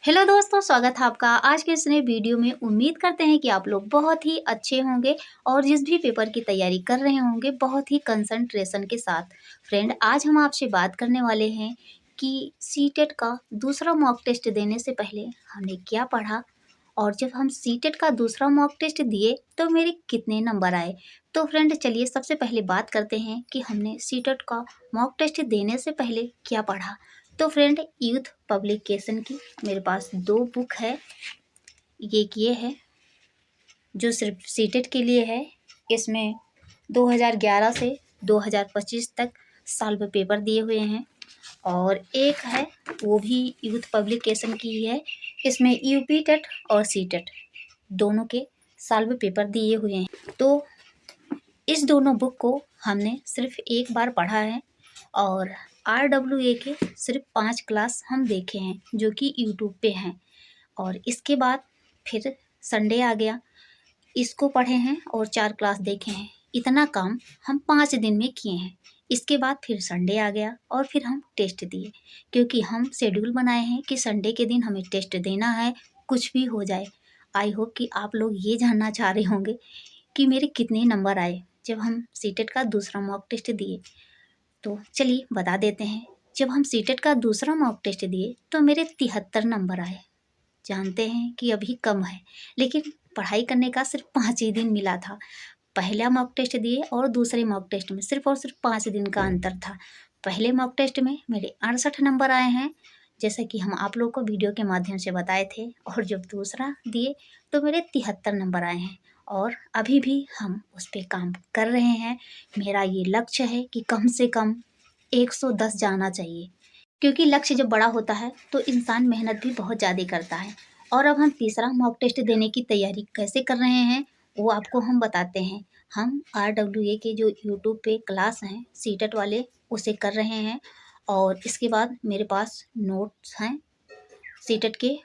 Hello दोस्तों, स्वागत है आपका आज के इस नए वीडियो में। उम्मीद करते हैं कि आप लोग बहुत ही अच्छे होंगे और जिस भी पेपर की तैयारी कर रहे होंगे बहुत ही कंसंट्रेशन के साथ। फ्रेंड, आज हम आपसे बात करने वाले हैं कि सीटेट का दूसरा मॉक टेस्ट देने से पहले हमने क्या पढ़ा और जब हम सीटेट का दूसरा मॉक टेस्ट दिए तो मेरे कितने नंबर आए। तो फ्रेंड, चलिए सबसे पहले बात करते हैं कि हमने सीटेट का मॉक टेस्ट देने से पहले क्या पढ़ा। तो फ्रेंड, यूथ पब्लिकेशन की मेरे पास 2 बुक है। ये है जो सिर्फ सीटेट के लिए है। इसमें 2011 से 2025 तक सॉल्व पेपर दिए हुए हैं और एक है वो भी यूथ पब्लिकेशन की ही है। इसमें यूपी टेट और सीटेट दोनों के सॉल्व पेपर दिए हुए हैं। तो इस दोनों बुक को हमने सिर्फ एक बार पढ़ा है और RWA के सिर्फ 5 क्लास हम देखे हैं जो कि यूट्यूब पे हैं। और इसके बाद फिर संडे आ गया, इसको पढ़े हैं और 4 क्लास देखे हैं। इतना काम हम 5 दिन में किए हैं। इसके बाद फिर संडे आ गया और फिर हम टेस्ट दिए, क्योंकि हम शेड्यूल बनाए हैं कि संडे के दिन हमें टेस्ट देना है, कुछ भी हो जाए। आई होप कि आप लोग ये जानना चाह रहे होंगे कि मेरे कितने नंबर आए जब हम सीटेट का दूसरा मॉक टेस्ट दिए। तो चलिए बता देते हैं। जब हम सीटेट का दूसरा मॉक टेस्ट दिए तो मेरे 73 नंबर आए। जानते हैं कि अभी कम है, लेकिन पढ़ाई करने का सिर्फ 5 ही दिन मिला था। पहला मॉक टेस्ट दिए और दूसरे मॉक टेस्ट में सिर्फ और सिर्फ 5 दिन का अंतर था। पहले मॉक टेस्ट में मेरे 68 नंबर आए हैं, जैसा कि हम आप लोग को वीडियो के माध्यम से बताए थे। और जब दूसरा दिए तो मेरे 73 नंबर आए हैं और अभी भी हम उस पर काम कर रहे हैं। मेरा ये लक्ष्य है कि कम से कम 110 जाना चाहिए, क्योंकि लक्ष्य जब बड़ा होता है तो इंसान मेहनत भी बहुत ज़्यादा करता है। और अब हम तीसरा मॉक टेस्ट देने की तैयारी कैसे कर रहे हैं वो आपको हम बताते हैं। हम RWA के जो यूट्यूब पे क्लास हैं सीटेट वाले, उसे कर रहे हैं और इसके बाद मेरे पास नोट्स हैं सीटेट के,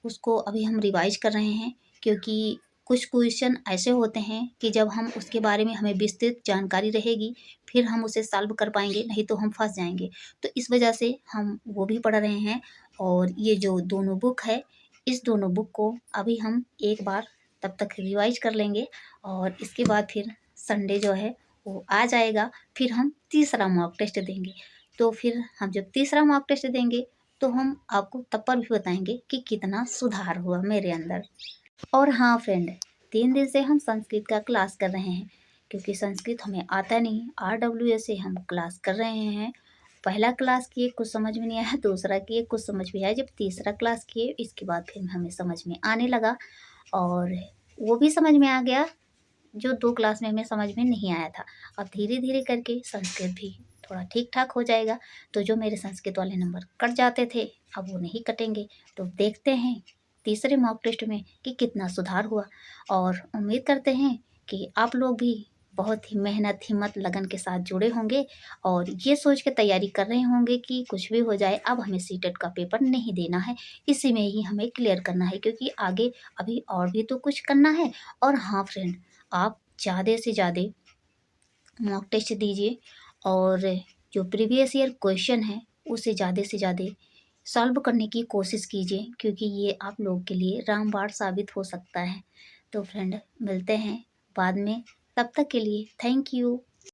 उसको अभी हम रिवाइज कर रहे हैं। क्योंकि कुछ क्वेश्चन ऐसे होते हैं कि जब हम उसके बारे में हमें विस्तृत जानकारी रहेगी फिर हम उसे सॉल्व कर पाएंगे, नहीं तो हम फंस जाएंगे। तो इस वजह से हम वो भी पढ़ रहे हैं। और ये जो दोनों बुक है, इस दोनों बुक को अभी हम एक बार तब तक रिवाइज कर लेंगे और इसके बाद फिर संडे जो है वो आ जाएगा, फिर हम तीसरा मॉक टेस्ट देंगे। तो फिर हम जब तीसरा मॉक टेस्ट देंगे तो हम आपको तब पर भी बताएंगे कि कितना सुधार हुआ मेरे अंदर। और हाँ फ्रेंड, 3 दिन से हम संस्कृत का क्लास कर रहे हैं, क्योंकि संस्कृत हमें आता नहीं। RWA से हम क्लास कर रहे हैं। पहला क्लास किए कुछ समझ में नहीं आया, दूसरा किए कुछ समझ में आया, जब तीसरा क्लास किए इसके बाद फिर हमें समझ में आने लगा। और वो भी समझ में आ गया जो 2 क्लास में हमें समझ में नहीं आया था। अब धीरे धीरे करके संस्कृत भी थोड़ा ठीक ठाक हो जाएगा। तो जो मेरे संस्कृत वाले नंबर कट जाते थे अब वो नहीं कटेंगे। तो देखते हैं तीसरे मॉक टेस्ट में कि कितना सुधार हुआ। और उम्मीद करते हैं कि आप लोग भी बहुत ही मेहनत, हिम्मत, लगन के साथ जुड़े होंगे और ये सोच के तैयारी कर रहे होंगे कि कुछ भी हो जाए अब हमें सीटेट का पेपर नहीं देना है, इसी में ही हमें क्लियर करना है, क्योंकि आगे अभी और भी तो कुछ करना है। और हाँ फ्रेंड, आप ज़्यादा से ज़्यादा मॉक टेस्ट दीजिए और जो प्रीवियस ईयर क्वेश्चन है उसे ज़्यादा से ज़्यादा सॉल्व करने की कोशिश कीजिए, क्योंकि ये आप लोगों के लिए रामबाण साबित हो सकता है। तो फ्रेंड, मिलते हैं बाद में, तब तक के लिए थैंक यू।